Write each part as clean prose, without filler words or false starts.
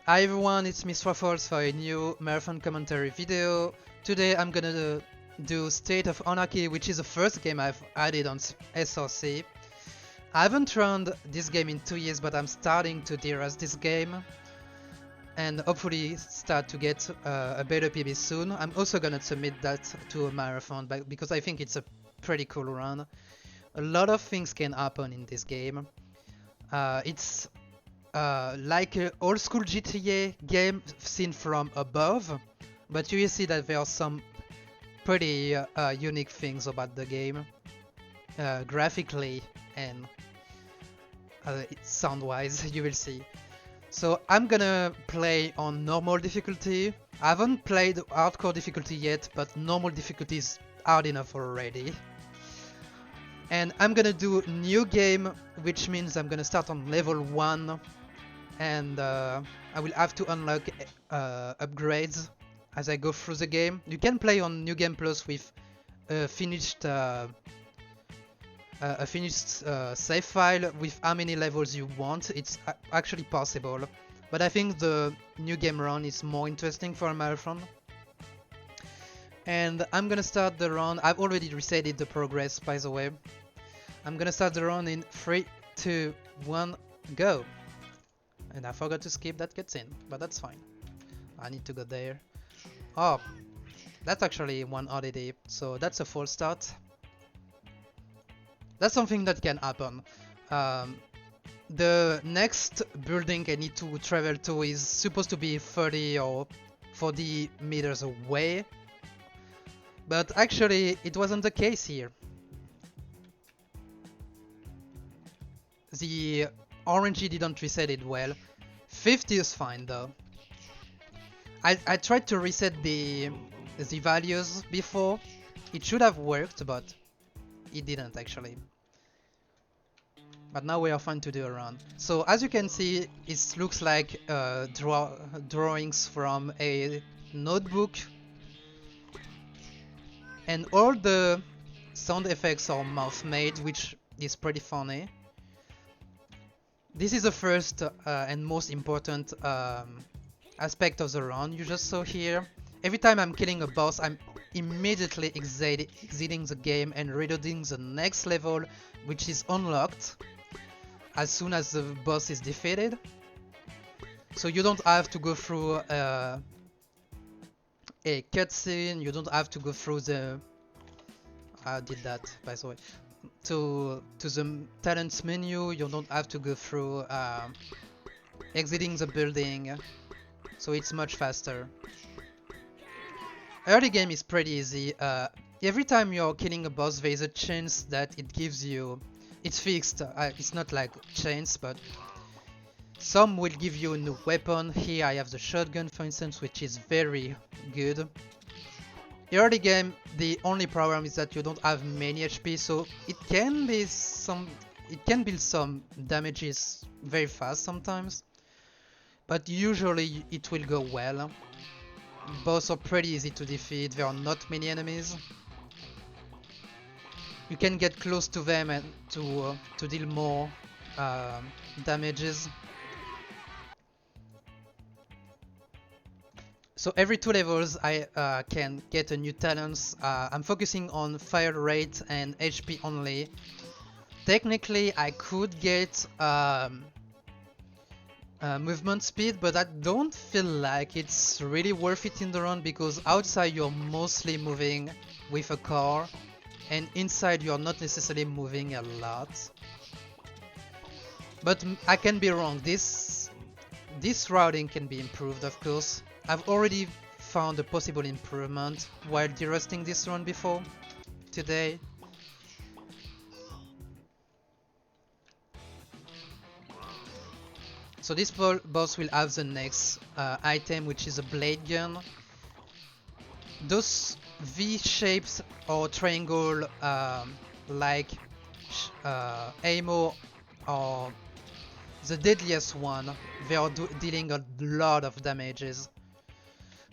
Hi everyone, it's Mr. Falls for a new marathon commentary video. Today I'm gonna do State of Anarchy, which is the first game I've added on SRC. I haven't run this game in 2 years, but I'm starting to derust this game and hopefully start to get a better PB soon. I'm also gonna submit that to a marathon because I think it's a pretty cool run. A lot of things can happen in this game. It's like an old school GTA game seen from above, but you will see that there are some pretty unique things about the game, graphically and sound-wise. You will see. So I'm gonna play on normal difficulty. I haven't played hardcore difficulty yet, but normal difficulty is hard enough already. And I'm gonna do new game, which means I'm gonna start on level 1, and I will have to unlock upgrades as I go through the game. You can play on New Game Plus with a finished save file with how many levels you want. It's actually possible, but I think the New Game run is more interesting for a marathon. And I'm gonna start the run. I've already resetted the progress, by the way. I'm gonna start the run in 3, 2, 1, go. And I forgot to skip that cutscene, but that's fine. I need to go there. Oh, that's actually one oddity, so that's a false start. That's something that can happen. The next building I need to travel to is supposed to be 30 or 40 meters away, but actually it wasn't the case here. The RNG didn't reset it well. 50 is fine though. I tried to reset the values before. It should have worked, but it didn't actually. But now we are fine to do a run. So as you can see, it looks like drawings from a notebook. And all the sound effects are mouth made, which is pretty funny. This is the first and most important aspect of the run you just saw here. Every time I'm killing a boss, I'm immediately exiting the game and reloading the next level, which is unlocked as soon as the boss is defeated. So you don't have to go through a cutscene, you don't have to go through the... I did that, by the way. To the talents menu, you don't have to go through exiting the building, so it's much faster. Early game is pretty easy. Every time you're killing a boss, there is a chance that it gives you... It's fixed, it's not like chance, but some will give you a new weapon. Here I have the shotgun, for instance, which is very good. Early game, the only problem is that you don't have many HP, so it can be it can build some damages very fast sometimes, but usually it will go well. Boss are pretty easy to defeat, there are not many enemies. You can get close to them and to deal more damages. So every 2 levels I can get a new talents. I'm focusing on fire rate and HP only. Technically I could get movement speed, but I don't feel like it's really worth it in the run, because outside you're mostly moving with a car and inside you're not necessarily moving a lot. But I can be wrong, this routing can be improved, of course. I've already found a possible improvement while derusting this run before today. So this boss will have the next item, which is a blade gun. Those V shapes or triangle like ammo or the deadliest one, they are dealing a lot of damages.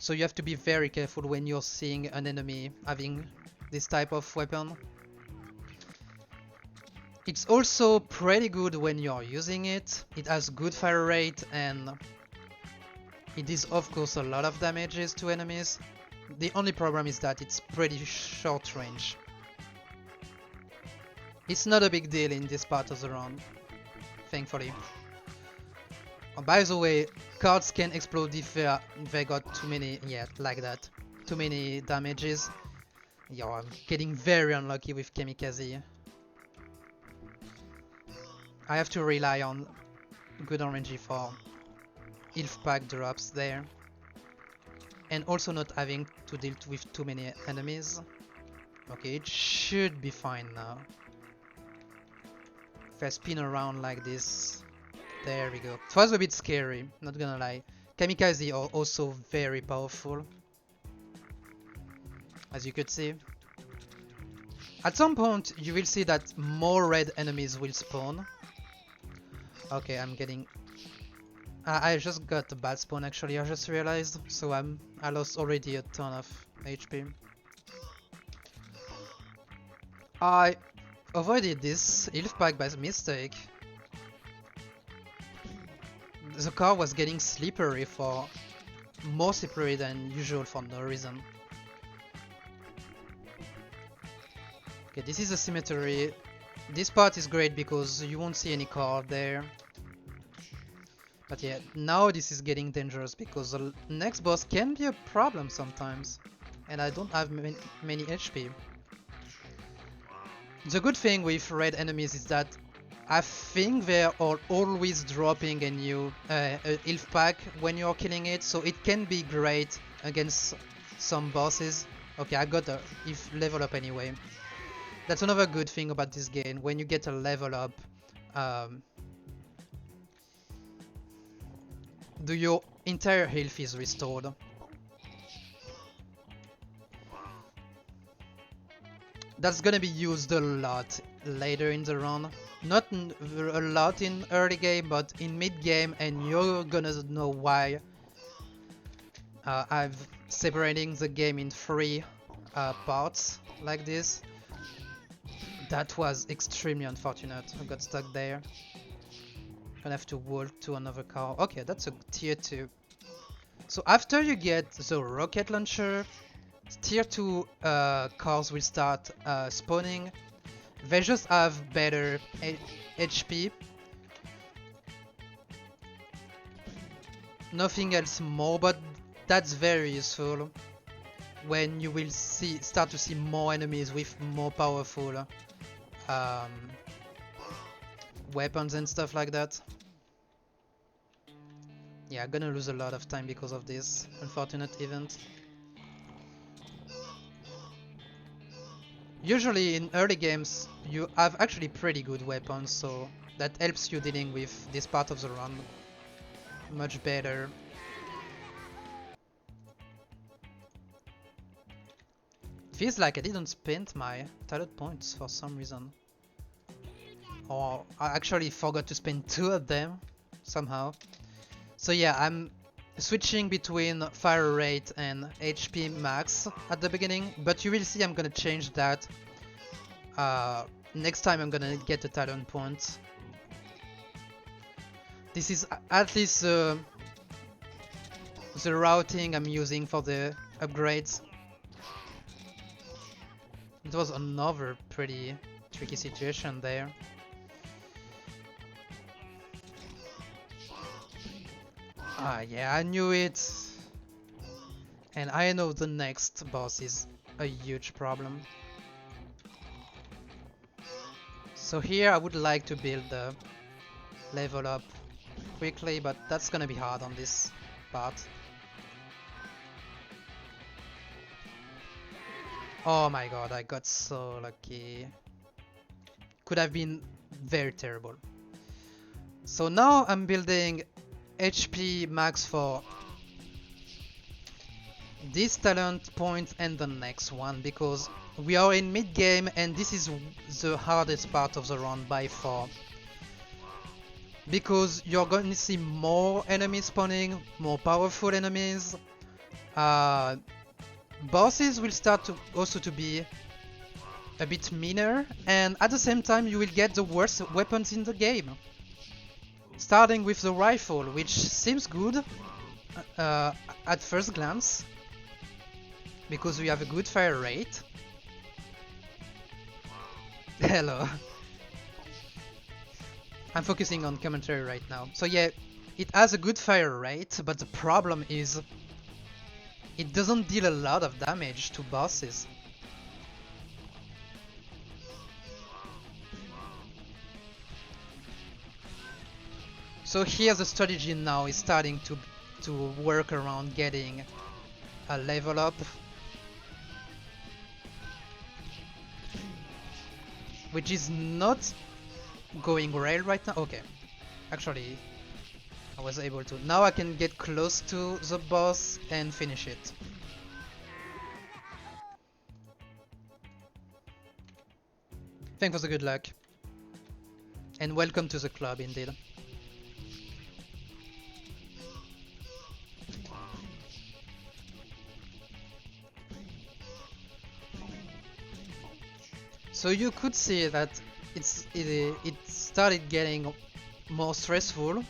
So you have to be very careful when you're seeing an enemy having this type of weapon. It's also pretty good when you're using it. It has good fire rate and It is of course a lot of damages to enemies. The only problem is that it's pretty short range. It's not a big deal in this part of the round, thankfully. Oh, by the way, cards can explode if they got too many, yeah, like that. Too many damages. Yo, I'm getting very unlucky with Kamikaze. I have to rely on good RNG for health pack drops there. And also not having to deal with too many enemies. Okay, it should be fine now. If I spin around like this, there we go. It was a bit scary, not gonna lie. Kamikaze are also very powerful, as you could see. At some point, you will see that more red enemies will spawn. Okay, I'm getting... I just got a bad spawn actually, I just realized. So I lost already a ton of HP. I avoided this health pack by mistake. The car was getting slippery more slippery than usual for no reason. Okay, this is a cemetery. This part is great because you won't see any car there. But yeah, now this is getting dangerous because the next boss can be a problem sometimes. And I don't have many HP. The good thing with red enemies is that I think they are always dropping a new health pack when you're killing it, so it can be great against some bosses. Okay, I got a level up anyway. That's another good thing about this game. When you get a level up, your entire health is restored. That's gonna be used a lot later in the round. Not a lot in early game, but in mid game, and you're gonna know why. I'm separating the game in 3 parts like this. That was extremely unfortunate. I got stuck there. Gonna have to walk to another car. Okay, that's a tier 2. So after you get the rocket launcher, tier 2 cars will start spawning. They just have better HP. Nothing else more, but that's very useful when you will start to see more enemies with more powerful weapons and stuff like that. Yeah, I'm gonna lose a lot of time because of this unfortunate event. Usually in early games you have actually pretty good weapons, so that helps you dealing with this part of the run much better. Feels like I didn't spend my talent points for some reason. Or I actually forgot to spend 2 of them somehow. So yeah, I'm switching between fire rate and HP max at the beginning, but you will see I'm gonna change that next time I'm gonna get a talent point. This is at least the routing I'm using for the upgrades. It was another pretty tricky situation there. Ah, yeah, I knew it. And I know the next boss is a huge problem. So here I would like to build the level up quickly, but that's gonna be hard on this part. Oh my god, I got so lucky. Could have been very terrible. So now I'm building HP max for this talent point and the next one, because we are in mid game and this is the hardest part of the run by far. Because you're going to see more enemies spawning, more powerful enemies. Bosses will start to also to be a bit meaner, and at the same time you will get the worst weapons in the game. Starting with the rifle, which seems good, uh, at first glance, because we have a good fire rate. Hello. I'm focusing on commentary right now. So yeah, it has a good fire rate, but the problem is it doesn't deal a lot of damage to bosses. So here the strategy now is starting to work around getting a level up, which is not going well right now. Okay, actually I was able to. Now I can get close to the boss and finish it. Thanks for the good luck. And welcome to the club indeed. So you could see that it started getting more stressful.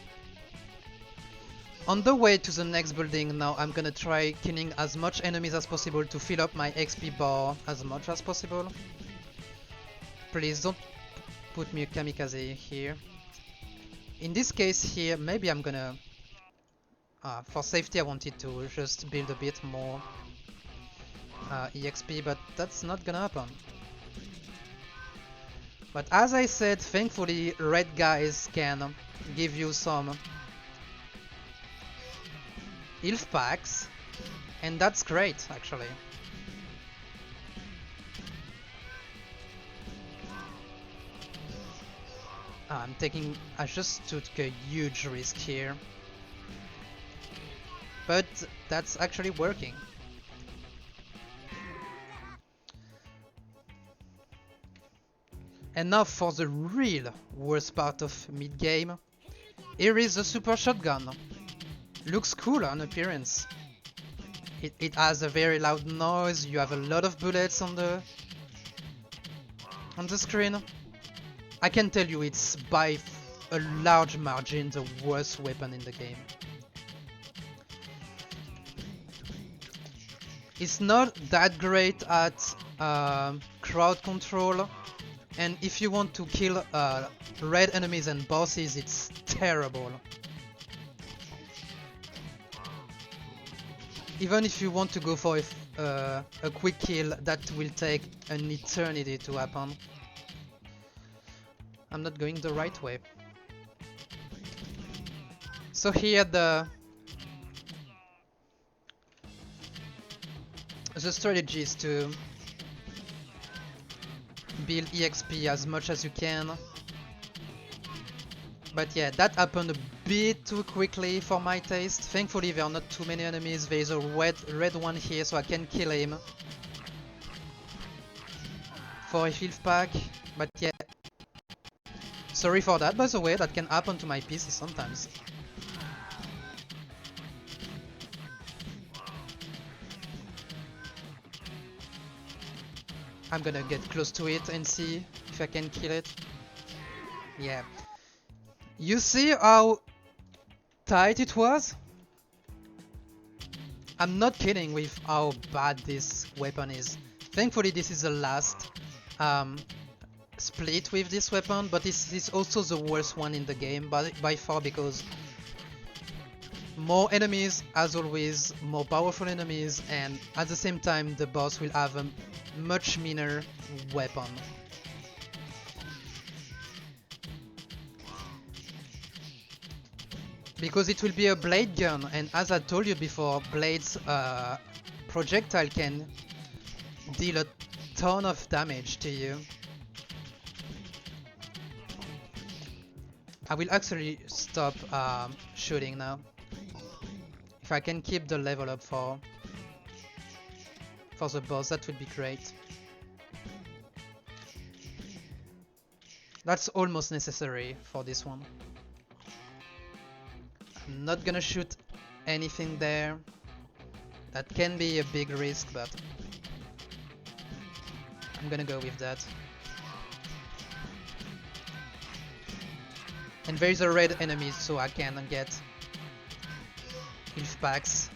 On the way to the next building now, I'm gonna try killing as much enemies as possible to fill up my XP bar as much as possible. Please don't put me a kamikaze here. In this case here, maybe I'm gonna... for safety I wanted to just build a bit more EXP, but that's not gonna happen. But as I said, thankfully red guys can give you some health packs, and that's great actually. I just took a huge risk here, but that's actually working. And now for the real worst part of mid-game. Here is the super shotgun. Looks cool on appearance. It has a very loud noise, you have a lot of bullets on the screen. I can tell you it's by a large margin the worst weapon in the game. It's not that great at crowd control, and if you want to kill red enemies and bosses, it's terrible. Even if you want to go for a quick kill, that will take an eternity to happen. I'm not going the right way. So here the strategy is to build EXP as much as you can. But yeah, that happened a bit too quickly for my taste. Thankfully there are not too many enemies. There is a red one here, so I can kill him for a health pack. But yeah, sorry for that, by the way, that can happen to my PC sometimes. I'm gonna get close to it and see if I can kill it. Yeah. You see how tight it was? I'm not kidding with how bad this weapon is. Thankfully this is the last split with this weapon, but this is also the worst one in the game by far, because more enemies, as always, more powerful enemies, and at the same time the boss will have a much meaner weapon. Because it will be a blade gun, and as I told you before, blades projectile can deal a ton of damage to you. I will actually stop shooting now. If I can keep the level up for the boss, that would be great. That's almost necessary for this one. I'm not gonna shoot anything there. That can be a big risk, but I'm gonna go with that. And there is a red enemy, so I can get health packs.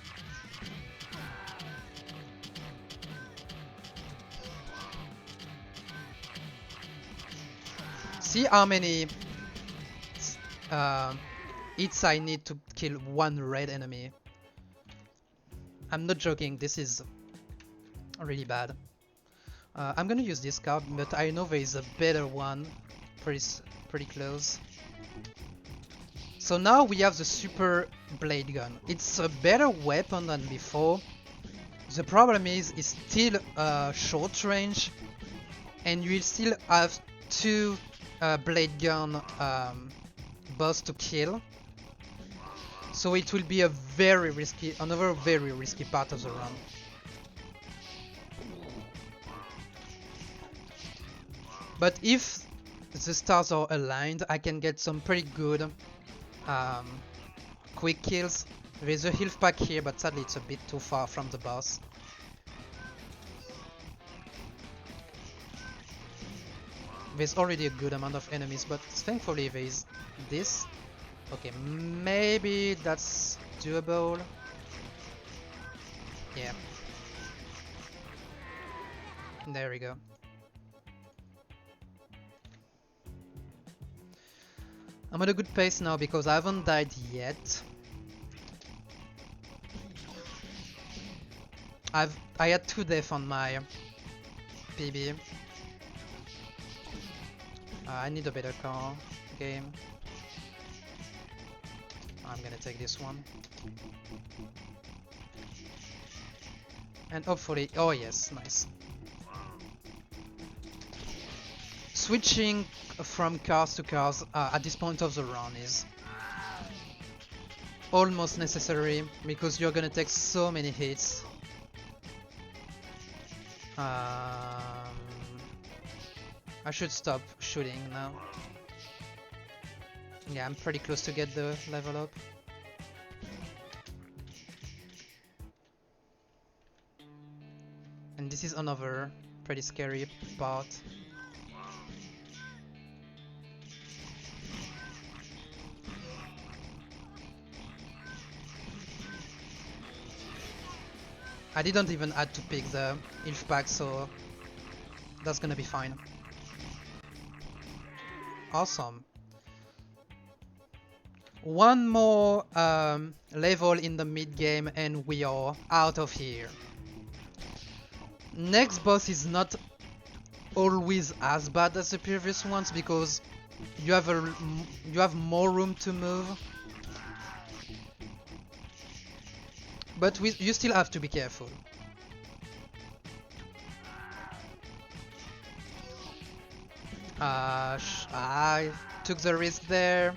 See how many hits I need to kill one red enemy. I'm not joking, this is really bad. I'm gonna use this card, but I know there is a better one pretty close. So now we have the super blade gun. It's a better weapon than before. The problem is it's still short range, and you will still have two blade gun boss to kill. So it will be a another very risky part of the run. But if the stars are aligned, I can get some pretty good quick kills. There's a health pack here, but sadly it's a bit too far from the boss. There's already a good amount of enemies, but thankfully there's this. Okay, maybe that's doable. Yeah. There we go. I'm at a good pace now because I haven't died yet. I had 2 deaths on my PB. I need a better car game. I'm gonna take this one. And hopefully, oh yes, nice. Switching from cars to cars at this point of the run is almost necessary because you're gonna take so many hits. I should stop shooting now. Yeah, I'm pretty close to get the level up. And this is another pretty scary part. I didn't even had to pick the health pack, so that's gonna be fine. Awesome. One more level in the mid game and we are out of here. Next boss is not always as bad as the previous ones because you have more room to move. But you still have to be careful. I took the risk there.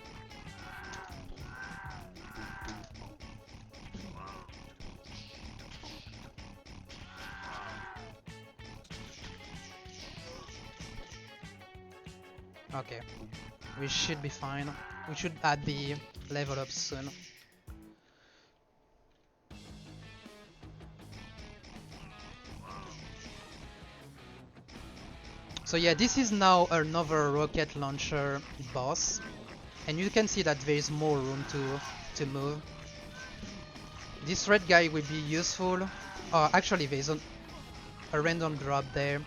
Okay, we should be fine. We should add the level up soon. So yeah, this is now another rocket launcher boss, and you can see that there is more room to move. This red guy will be useful. Actually, there's a random drop there.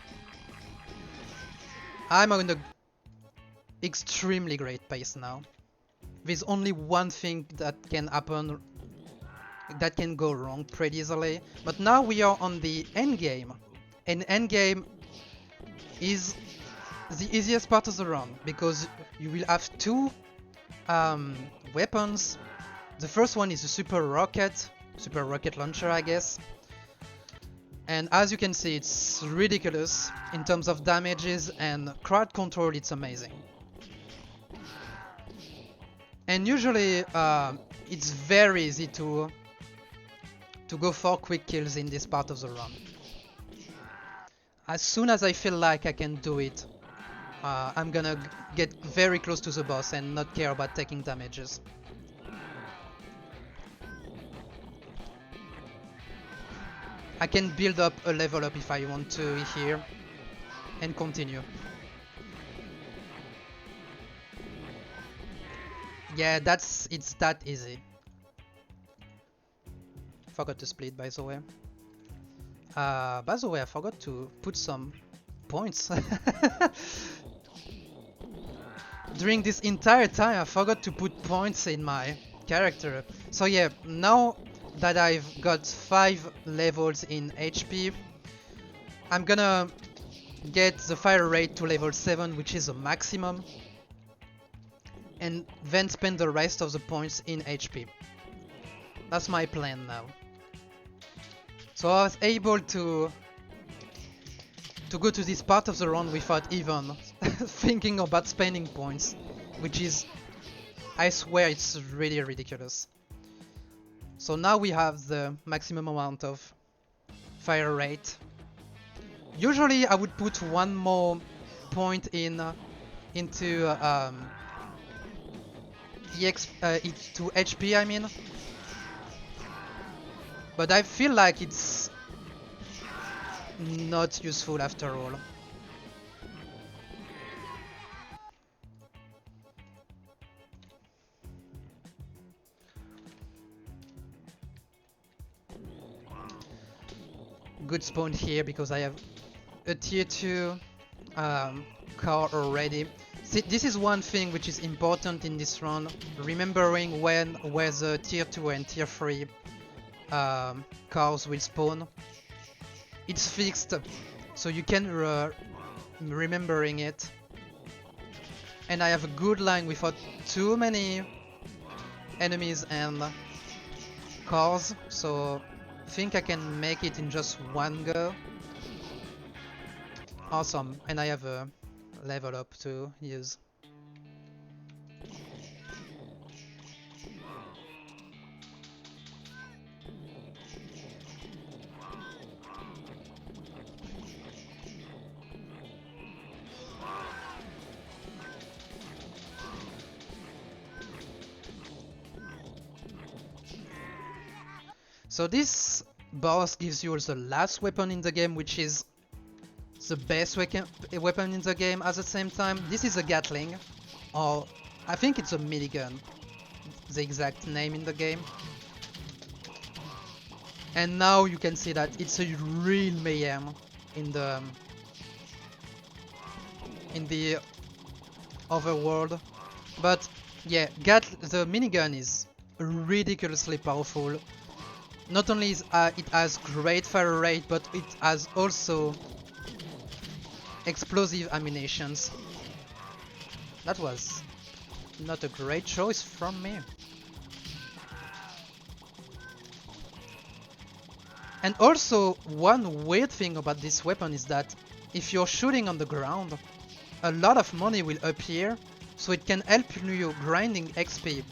I'm on an extremely great pace now. There's only one thing that can happen, that can go wrong pretty easily. But now we are on the end game, and end game is the easiest part of the run because you will have 2 weapons. The first one is a super rocket launcher, I guess. And as you can see, it's ridiculous in terms of damages and crowd control. It's amazing. And usually it's very easy to go for quick kills in this part of the run. As soon as I feel like I can do it, I'm gonna get very close to the boss and not care about taking damages. I can build up a level up if I want to here and continue. Yeah, it's that easy. forgot to split, by the way. By the way, I forgot to put some points. During this entire time, I forgot to put points in my character. So yeah, now that I've got 5 levels in HP, I'm gonna get the fire rate to level 7, which is a maximum, and then spend the rest of the points in HP. That's my plan now. So I was able to go to this part of the round without even thinking about spending points, which is, I swear, it's really ridiculous. So now we have the maximum amount of fire rate. Usually I would put one more point into HP, I mean. But I feel like it's not useful after all. Good spawn here because I have a tier 2 car already. See, this is one thing which is important in this run, remembering where the tier 2 and tier 3 cars will spawn. It's fixed, so you can remembering it. And I have a good line without too many enemies and cars, so I think I can make it in just one go. Awesome, and I have a level up to use. So this boss gives you the last weapon in the game, which is the best weapon in the game at the same time. This is a Gatling, or I think it's a minigun, the exact name in the game. And now you can see that it's a real mayhem in the overworld. But yeah, the minigun is ridiculously powerful. Not only is it has great fire rate, but it has also explosive ammunitions. That was not a great choice from me. And also, one weird thing about this weapon is that if you're shooting on the ground, a lot of money will appear, so it can help you grinding XP.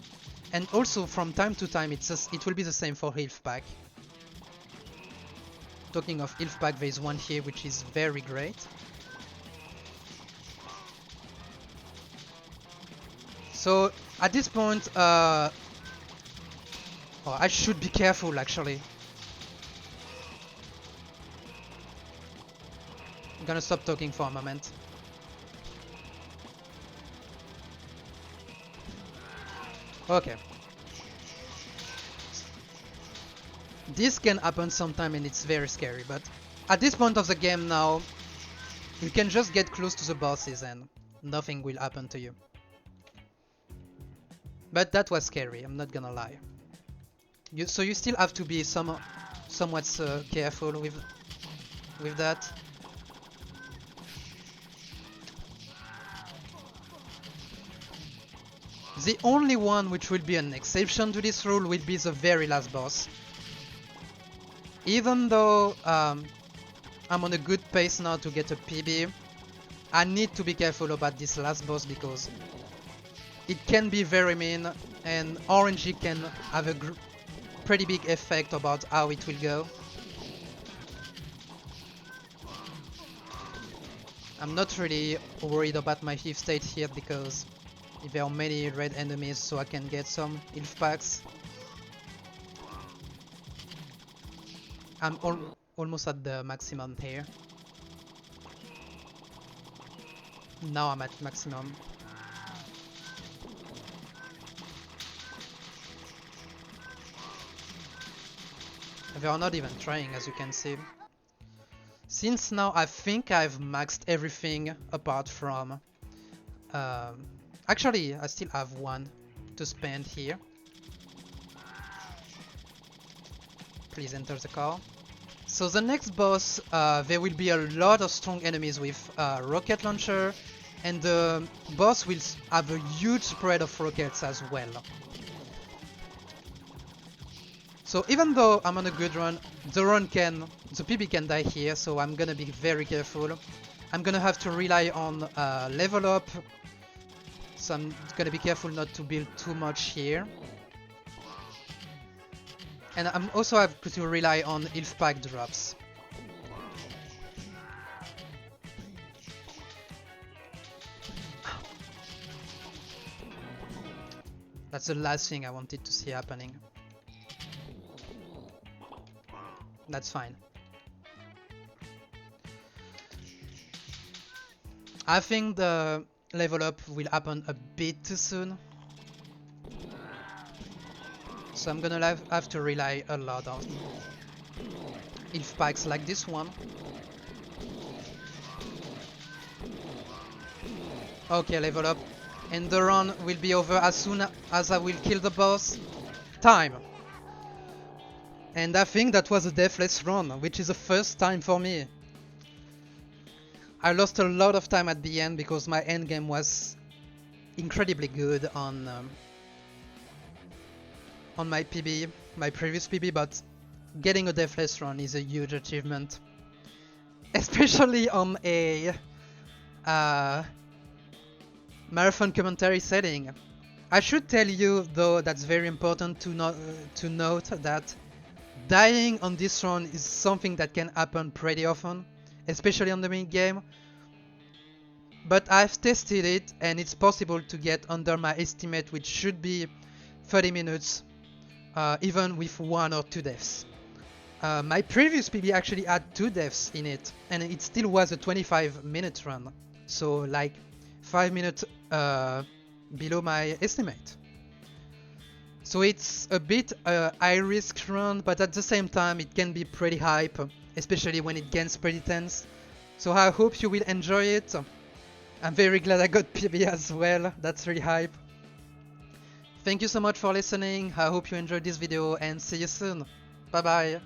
And also from time to time it will be the same for health pack. Talking of health pack, there is one here which is very great. So at this point, I should be careful actually. I'm gonna stop talking for a moment. Okay. This can happen sometime and it's very scary, but at this point of the game now, you can just get close to the bosses and nothing will happen to you. But that was scary, I'm not gonna lie. So you still have to be somewhat careful with that. The only one which will be an exception to this rule will be the very last boss. Even though I'm on a good pace now to get a PB, I need to be careful about this last boss because it can be very mean and RNG can have a pretty big effect about how it will go. I'm not really worried about my health state here because there are many red enemies, so I can get some health packs. I'm almost at the maximum here. Now I'm at maximum. They are not even trying, as you can see. Since now I think I've maxed everything apart from... actually, I still have one to spend here. Please enter the car. So the next boss, there will be a lot of strong enemies with rocket launcher, and the boss will have a huge spread of rockets as well. So even though I'm on a good run, the PB can die here, so I'm gonna be very careful. I'm gonna have to rely on level up, so I'm gonna be careful not to build too much here. And I'm also have to rely on health pack drops. That's the last thing I wanted to see happening. That's fine. I think the level up will happen a bit too soon. So I'm gonna have to rely a lot on health packs like this one. Okay, level up. And the run will be over as soon as I will kill the boss. Time! And I think that was a deathless run, which is the first time for me. I lost a lot of time at the end because my endgame was incredibly good on my PB, my previous PB, but getting a deathless run is a huge achievement. Especially on a marathon commentary setting. I should tell you though, that's very important to note that dying on this run is something that can happen pretty often, especially on the mid game. But I've tested it and it's possible to get under my estimate, which should be 30 minutes, even with 1 or 2 deaths. My previous PB actually had 2 deaths in it, and it still was a 25-minute run, so like 5 minutes below my estimate. So it's a bit high risk run, but at the same time it can be pretty hype, especially when it gets pretty tense. So I hope you will enjoy it. I'm very glad I got PB as well, that's really hype. Thank you so much for listening, I hope you enjoyed this video and see you soon. Bye bye.